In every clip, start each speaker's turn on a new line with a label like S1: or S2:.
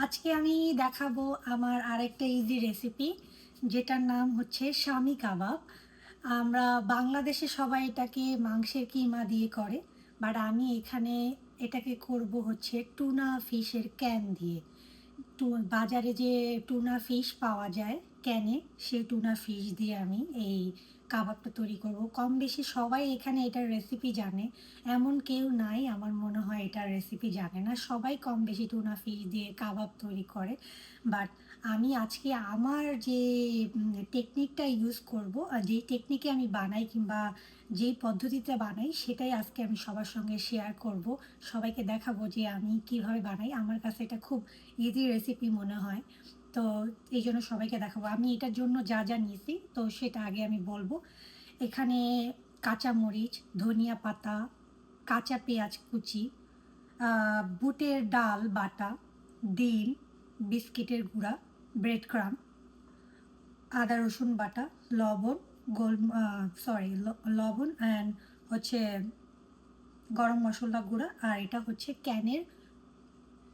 S1: আজকে আমি দেখাবো আমার আরেকটা ইজি রেসিপি, যেটার নাম হচ্ছে শামি কাবাব। আমরা বাংলাদেশে সবাই এটাকে মাংসের কিমা দিয়ে করে, বাট আমি এখানে এটাকে করব হচ্ছে টুনা ফিশের ক্যান দিয়ে। বাজারে যে টুনা ফিশ পাওয়া যায় ক্যানে, সেই টুনা ফিশ দিয়ে আমি এই কাবাবটা তৈরি করব। কম বেশি সবাই এখানে এটার রেসিপি জানে, এমন কেউ নাই আমার মনে হয় এটার রেসিপি জানে না। সবাই কম বেশি টুনা ফিশ দিয়ে কাবাব তৈরি করে। বাট আমি আজকে আমার যে টেকনিকটা ইউজ করব, আর যেই টেকনিকে আমি বানাই কিংবা যেই পদ্ধতিতে বানাই, সেটাই আজকে আমি সবার সঙ্গে শেয়ার করব। সবাইকে দেখাবো যে আমি কিভাবে বানাই। আমার কাছে এটা খুব ইজি রেসিপি মনে হয়, তো এই জন্য সবাইকে দেখাবো আমি এটার জন্য যা যা নিয়েছি। তো সেটা আগে আমি বলবো। এখানে কাঁচা মরিচ, ধনিয়া পাতা, কাঁচা পেঁয়াজ কুচি, বুটের ডাল বাটা, ডিম, বিস্কিটের গুঁড়া, ব্রেড ক্রাম, আদা রসুন বাটা, লবণ, গোল সরি লবণ অ্যান্ড হচ্ছে গরম মশলা গুঁড়া। আর এটা হচ্ছে ক্যানের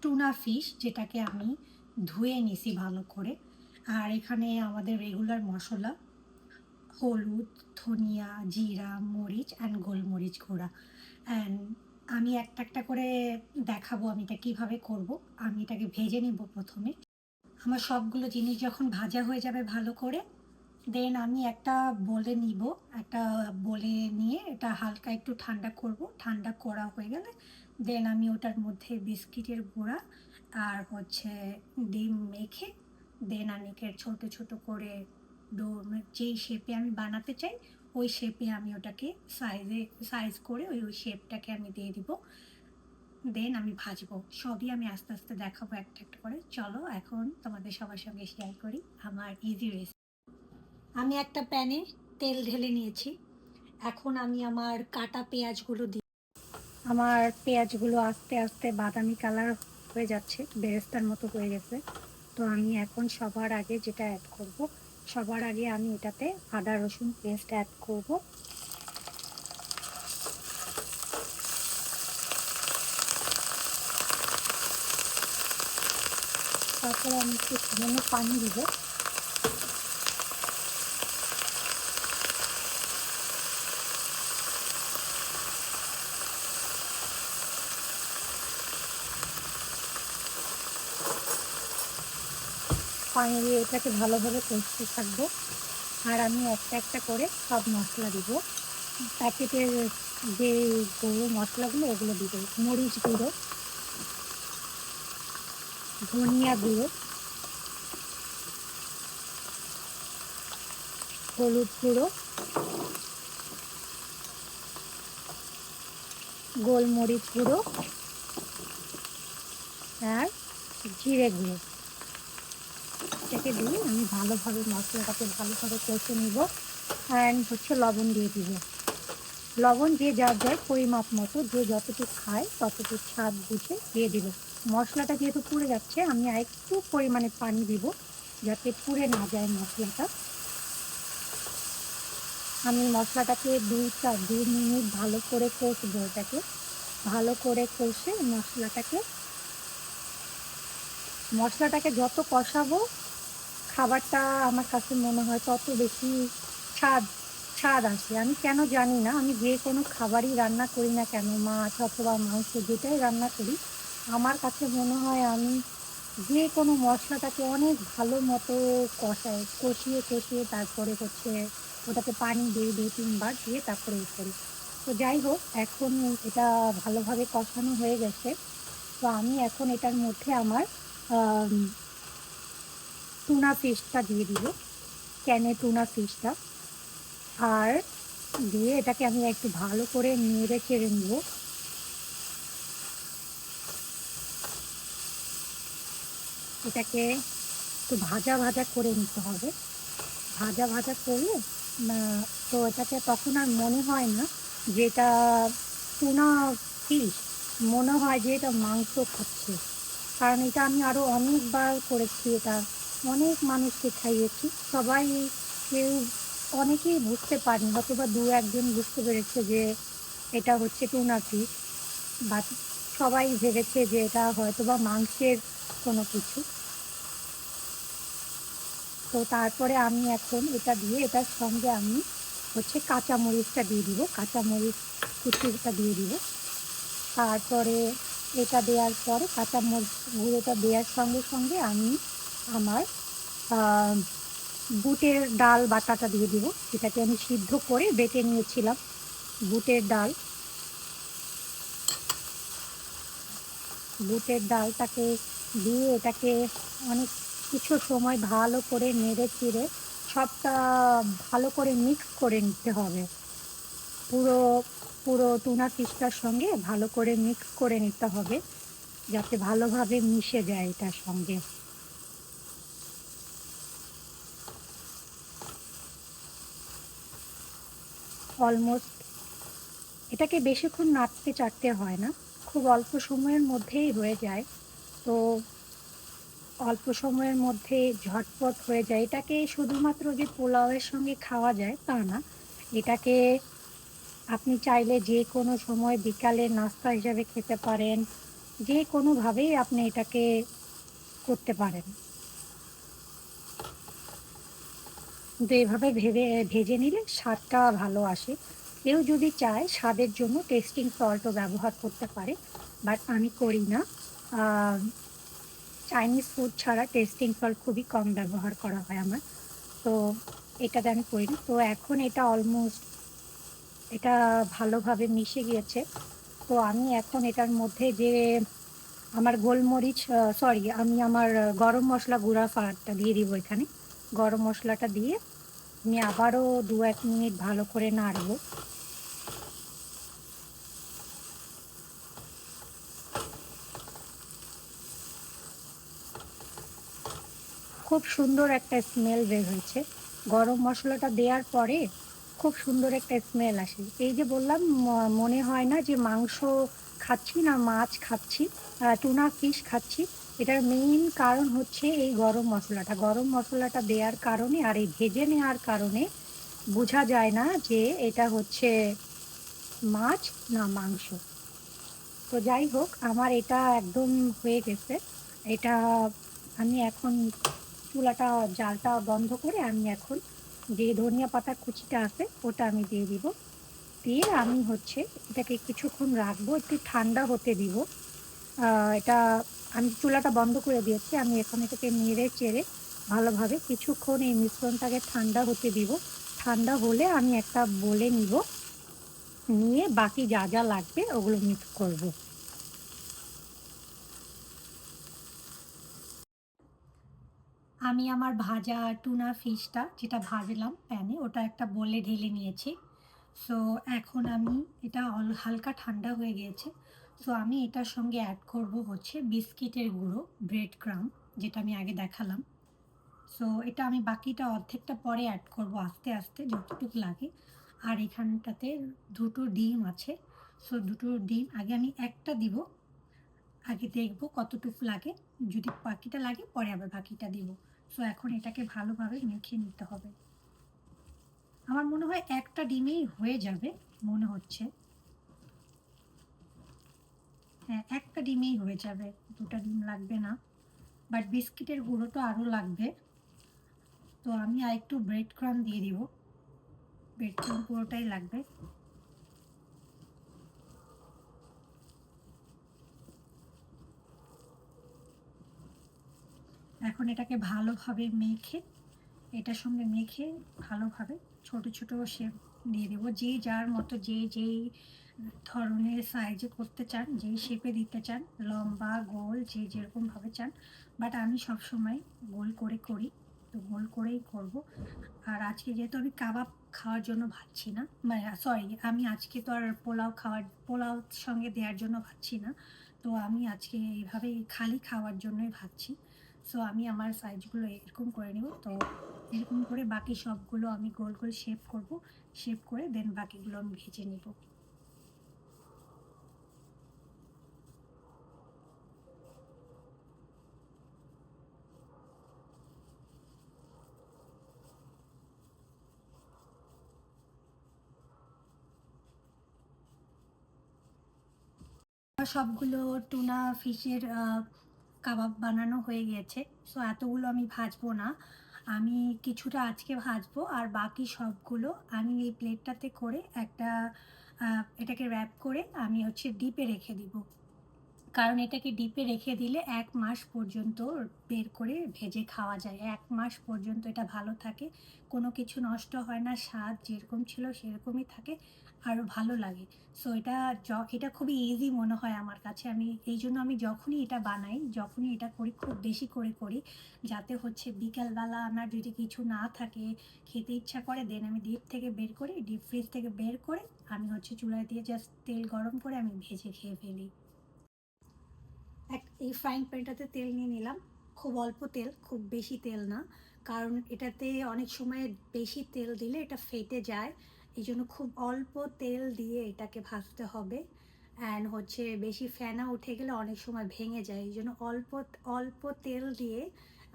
S1: টুনা ফিশ, যেটাকে আমি ধুয়ে নিছি ভালো করে। আর এখানে আমাদের রেগুলার মশলা: হলুদ, ধনিয়া, জিরা, মরিচ অ্যান্ড গোলমরিচ গুঁড়া। অ্যান্ড আমি একটা একটা করে দেখাবো আমি এটা কীভাবে করব। আমি এটাকে ভেজে নেব প্রথমে। আমার সবগুলো জিনিস যখন ভাজা হয়ে যাবে ভালো করে, দেন আমি একটা বলে নিব। একটা বলে নিয়ে এটা হালকা একটু ঠান্ডা করব। ঠান্ডা করা হয়ে গেলে দেন আমি ওটার মধ্যে বিস্কিটের গুঁড়া আর হচ্ছে ডিম মেখে, দেন আমি ছোট ছোট করে যেই শেপে আমি বানাতে চাই ওই শেপে আমি ওটাকে সাইজ করে ওই শেপটাকে আমি দিয়ে দিব। দেন আমি ভাজবো। সবই আমি আস্তে আস্তে দেখাবো একটা একটা করে। চলো এখন তোমাদের সবার সঙ্গে শেয়ার করি আমার ইজি রেসিপি। আমি একটা প্যানে তেল ঢেলে নিয়েছি। এখন আমি আমার কাটা পেঁয়াজগুলো দিই। আমার পেঁয়াজগুলো আস্তে আস্তে বাদামি কালার হয়ে যাচ্ছে, বেরেস্তার মতো হয়ে গেছে। তো আমি এখন সবার আগে যেটা অ্যাড করব, সবার আগে আমি এটাতে আদা রসুন পেস্ট অ্যাড করব। তারপরে আমি একটু সামান্য পানি দিব। পানি দিয়ে এটাকে ভালোভাবে কষতে থাকবো। আর আমি একটা একটা করে সব মশলা দিব। প্যাকেটের যে গুঁড়ো মশলাগুলো ওগুলো দিব: মরিচ গুঁড়ো, ধনিয়া গুঁড়ো, হলুদ গুঁড়ো, গোলমরিচ গুঁড়ো আর জিরে গুঁড়ো। এটাকে দিয়ে আমি ভালোভাবে মশলাটাকে ভালোভাবে কষে নিব। অ্যান্ড হচ্ছে লবণ দিয়ে দিব। লবণ যে যার যার পরিমাপ মতো, যে যতটুকু খায় ততটুকু স্বাদ বুঝে দিয়ে দিব। মশলাটা যেহেতু পুড়ে যাচ্ছে, আমি একটু পরিমাণে পানি দিব যাতে পুড়ে না যায় মশলাটা। আমি মশলাটাকে 2 মিনিট ভালো করে কষবো। এটাকে ভালো করে কষে মশলাটাকে যত কষাবো, খাবারটা আমার কাছে মনে হয় তত বেশি স্বাদ স্বাদ আসে। আমি কেন জানি না, আমি যে কোনো খাবারই রান্না করি না কেন, মাছ অথবা মাংস যেটাই রান্না করি, আমার কাছে মনে হয় আমি যে কোনো মশলাটাকে অনেক ভালো মতো কষিয়ে কষিয়ে তারপরে হচ্ছে ওটাকে পানি দিয়ে 2-3 বার দিয়ে তারপরে করি। তো যাই হোক, এখন এটা ভালোভাবে কষানো হয়ে গেছে। তো আমি এখন এটার মধ্যে আমার টুনা ফিশটা দিয়ে দিব, ক্যানে টুনা ফিশটা। আর দিয়ে এটাকে আমি একটু ভালো করে নেড়ে চেড়ে নেব। এটাকে একটু ভাজা ভাজা করে নিতে হবে। ভাজা ভাজা করে তো এটাকে তখন আর মনে হয় না যে এটা টুনা ফিশ, মনে হয় যে এটা মাংস খাচ্ছে। কারণ এটা আমি আরও অনেকবার করেছি, এটা অনেক মানুষকে খাইয়েছি। কেউ অনেকেই বুঝতে পারেনি, হয়তোবা 2-1 জন বুঝতে পেরেছে যে এটা হচ্ছে টুনা ফিশ, বাট সবাই ভেবেছে যে এটা হয়তোবা মাংসের কোনো কিছু। তো তারপরে আমি এখন এটা দিয়ে এটার সঙ্গে আমি হচ্ছে কাঁচামরিচটা দিয়ে দিব, কাঁচামরিচ কুচিটা দিয়ে দিব। তারপরে এটা দেওয়ার পরে কাঁচামরিচ গুঁড়োটা দেওয়ার সঙ্গে সঙ্গে আমি আমার বুটের ডাল বাটাটা দিয়ে দিব, যেটাকে আমি সিদ্ধ করে বেটে নিয়েছিলাম। বুটের ডালটাকে দিয়ে এটাকে অনেক কিছু সময় ভালো করে নেড়ে চেড়ে সবটা ভালো করে মিক্স করে নিতে হবে। পুরো পুরো টুনা ফিশটার সঙ্গে ভালো করে মিক্স করে নিতে হবে, যাতে ভালোভাবে মিশে যায় এটার সঙ্গে। অলমোস্ট এটাকে বেশিক্ষণ নাড়তে চাড়তে হয় না, খুব অল্প সময়ের মধ্যেই হয়ে যায়। তো অল্প সময়ের মধ্যে ঝটপট হয়ে যায়। এটাকে শুধুমাত্র যে পোলাওয়ের সঙ্গে খাওয়া যায় তা না, এটাকে আপনি চাইলে যে কোনো সময় বিকালে নাস্তা হিসাবে খেতে পারেন, যে কোনোভাবেই আপনি এটাকে করতে পারেন। কিন্তু এভাবে ভেজে নিলে স্বাদটা ভালো আসে। কেউ যদি চায় স্বাদের জন্য টেস্টিং সল্টও ব্যবহার করতে পারে, বাট আমি করি না। চাইনিজ ফুড ছাড়া টেস্টিং সল্ট খুবই কম ব্যবহার করা হয় আমার, তো এটাতে আমি করি না। তো এখন এটা অলমোস্ট এটা ভালোভাবে মিশে গিয়েছে। তো আমি এখন এটার মধ্যে যে আমার গোলমরিচ আমি আমার গরম মশলা গুঁড়া ফাড়টা দিয়ে দিব এখানে। গরম মশলাটা দিয়ে আমি আবারও 2-1 মিনিট ভালো করে নাড়বো। খুব সুন্দর একটা স্মেল বের হয়েছে। গরম মশলাটা দেওয়ার পরে খুব সুন্দর একটা স্মেল আসে। এই যে বললাম, মনে হয় না যে মাংস খাচ্ছি না মাছ খাচ্ছি, টুনা ফিশ খাচ্ছি। এটার মেইন কারণ হচ্ছে এই গরম মশলাটা। গরম মশলাটা দেওয়ার কারণে আর এই ভেজে নেওয়ার কারণে বোঝা যায় না যে এটা হচ্ছে মাছ না মাংস। তো যাই হোক, আমার এটা একদম হয়ে গেছে। এটা আমি এখন জালটা বন্ধ করে আমি এখন যে ধনিয়া পাতার কুচিটা আছে ওটা আমি দিয়ে দিব। দিয়ে আমি হচ্ছে এটাকে কিছুক্ষণ রাখবো, একটু ঠান্ডা হতে দিব। এটা আমি চুলাটা বন্ধ করে দিয়েছি। আমি এখন এটাকে নেড়ে চেড়ে ভালোভাবে কিছুক্ষণ এই মিশ্রণটাকে ঠান্ডা হতে দিব। ঠান্ডা হলে আমি একটা বলে নিব, নিয়ে বাকি যা যা লাগবে ওগুলো মিক্স করব। আমি আমার ভাজা টুনা ফিশটা যেটা ভাজলাম প্যানে, ওটা একটা বোলে ঢেলে নিয়েছি। সো এখন আমি এটা হালকা ঠান্ডা হয়ে গিয়েছে। সো আমি এটার সঙ্গে অ্যাড করব হচ্ছে বিস্কিটের গুঁড়ো, ব্রেড ক্রাম্ব, যেটা আমি আগে দেখালাম। সো এটা আমি বাকিটা অর্ধেকটা পরে অ্যাড করব আস্তে আস্তে যতটুকু লাগে। আর এখানটাতে দুটো ডিম আছে। সো দুটো ডিম আগে আমি একটা দিব, আগে দেখব কতটুকু লাগে, যদি বাকিটা লাগে পরে আবার বাকিটা দিব। সো এখন এটাকে ভালোভাবে মেখে নিতে হবে। আমার মনে হয় একটা ডিমেই হয়ে যাবে, মনে হচ্ছে। হ্যাঁ, একটা ডিমেই হয়ে যাবে, দুটো ডিম লাগবে না। বাট বিস্কিটের গুঁড়োটা আরও লাগবে। তো আমি আর একটু ব্রেড ক্রাম্ব দিয়ে দিব, ব্রেড ক্রাম্ব পুরোটাই লাগবে। এখন এটাকে ভালোভাবে মেখে, এটার সঙ্গে মেখে ভালোভাবে ছোট ছোট শেপ দিয়ে দেবো। যে যার মতো যেই ধরনের সাইজে করতে চান, যেই শেপে দিতে চান, লম্বা গোল যে যেরকমভাবে চান। বাট আমি সবসময় গোল করে করি, তো গোল করেই করব। আর আজকে যেহেতু আমি কাবাব খাওয়ার জন্য ভাবছি না, মানে সরি, আমি আজকে তো আর পোলাও সঙ্গে দেওয়ার জন্য ভাবছি না। তো আমি আজকে এইভাবেই খালি খাওয়ার জন্যই ভাবছি। সো আমি আমার সাইজগুলো এরকম করে নেব। তো এরকম করে বাকি সবগুলো আমি গোল গোল শেপ করব, শেপ করে দেন বাকিগুলো আমি ভেজে নেব। সবগুলো টুনা ফিশের কাবাব বানানো হয়ে গিয়েছে। সো এতগুলো আমি ভাজবো না, আমি কিছুটা আজকে ভাজবো আর বাকি সবগুলো আমি এই প্লেটটাতে করে একটা এটাকে র্যাপ করে আমি হচ্ছে ডিপে রেখে দিব। কারণ এটাকে ডিপে রেখে দিলে 1 মাস পর্যন্ত বের করে ভেজে খাওয়া যায়। 1 মাস পর্যন্ত এটা ভালো থাকে, কোনো কিছু নষ্ট হয় না, স্বাদ যেরকম ছিল সেরকমই থাকে, আরও ভালো লাগে। সো এটা খুবই ইজি মনে হয় আমার কাছে। আমি এইজন্য আমি যখনই এটা বানাই, যখনই এটা করি খুব বেশি করে করি, যাতে হচ্ছে বিকালবেলা আমার যদি কিছু না থাকে, খেতে ইচ্ছা করে, দেন আমি ডিপ থেকে বের করে, ডিপ ফ্রিজ থেকে বের করে আমি হচ্ছে চুলায় দিয়ে জাস্ট তেল গরম করে আমি ভেজে খেয়ে ফেলি। এই ফ্রাইং প্যানটাতে তেল নিয়ে নিলাম, খুব অল্প তেল, খুব বেশি তেল না, কারণ এটাতে অনেক সময় বেশি তেল দিলে এটা ফেটে যায়। এই জন্য খুব অল্প তেল দিয়ে এটাকে ভাজতে হবে। অ্যান্ড হচ্ছে বেশি ফেনা উঠে গেলে অনেক সময় ভেঙে যায়, এই জন্য অল্প অল্প তেল দিয়ে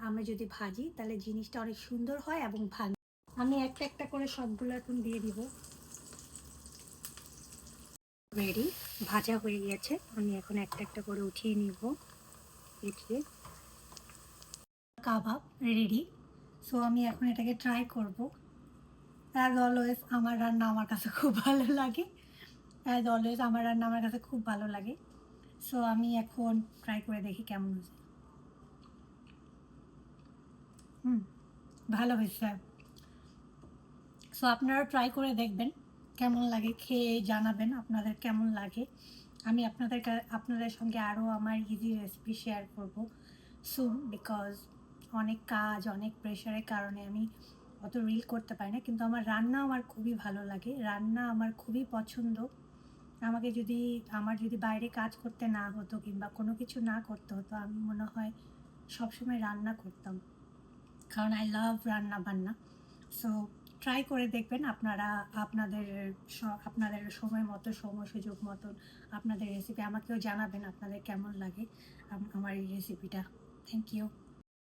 S1: আমরা যদি ভাজি তাহলে জিনিসটা অনেক সুন্দর হয় এবং ভাঙে। আমি একটা একটা করে সবগুলো এখন দিয়ে দিব। রেডি, ভাজা হয়ে গেছে, আমি এখন একটা একটা করে উঠিয়ে নিব। উঠিয়ে কাবাব রেডি। সো আমি এখন এটাকে ট্রাই করব। অ্যাজ অলওয়েজ আমার রান্না আমার কাছে খুব ভালো লাগে, অ্যাজ অলওয়েজ আমার রান্না আমার কাছে খুব ভালো লাগে। সো আমি এখন ট্রাই করে দেখি কেমন হয়েছে। ভালো হয়েছে। সো আপনারা ট্রাই করে দেখবেন কেমন লাগে, খেয়ে জানাবেন আপনাদের কেমন লাগে। আমি আপনাদের সঙ্গে আরও আমার ইজি রেসিপি শেয়ার করব সুন, বিকজ অনেক কাজ, অনেক প্রেশারের কারণে আমি অত রিল করতে পারি না। কিন্তু আমার খুবই ভালো লাগে, রান্না আমার খুবই পছন্দ। আমার যদি বাইরে কাজ করতে না হতো কিংবা কোনো কিছু না করতে হতো, আমি মনে হয় সবসময় রান্না করতাম, কারণ আই লাভ রান্না বান্না। সো ট্রাই করে দেখবেন আপনারা, আপনাদের সময় মতো, সময় সুযোগ মতন আপনাদের রেসিপি আমাকেও জানাবেন আপনাদের কেমন লাগে আমার এই রেসিপিটা। Thank you.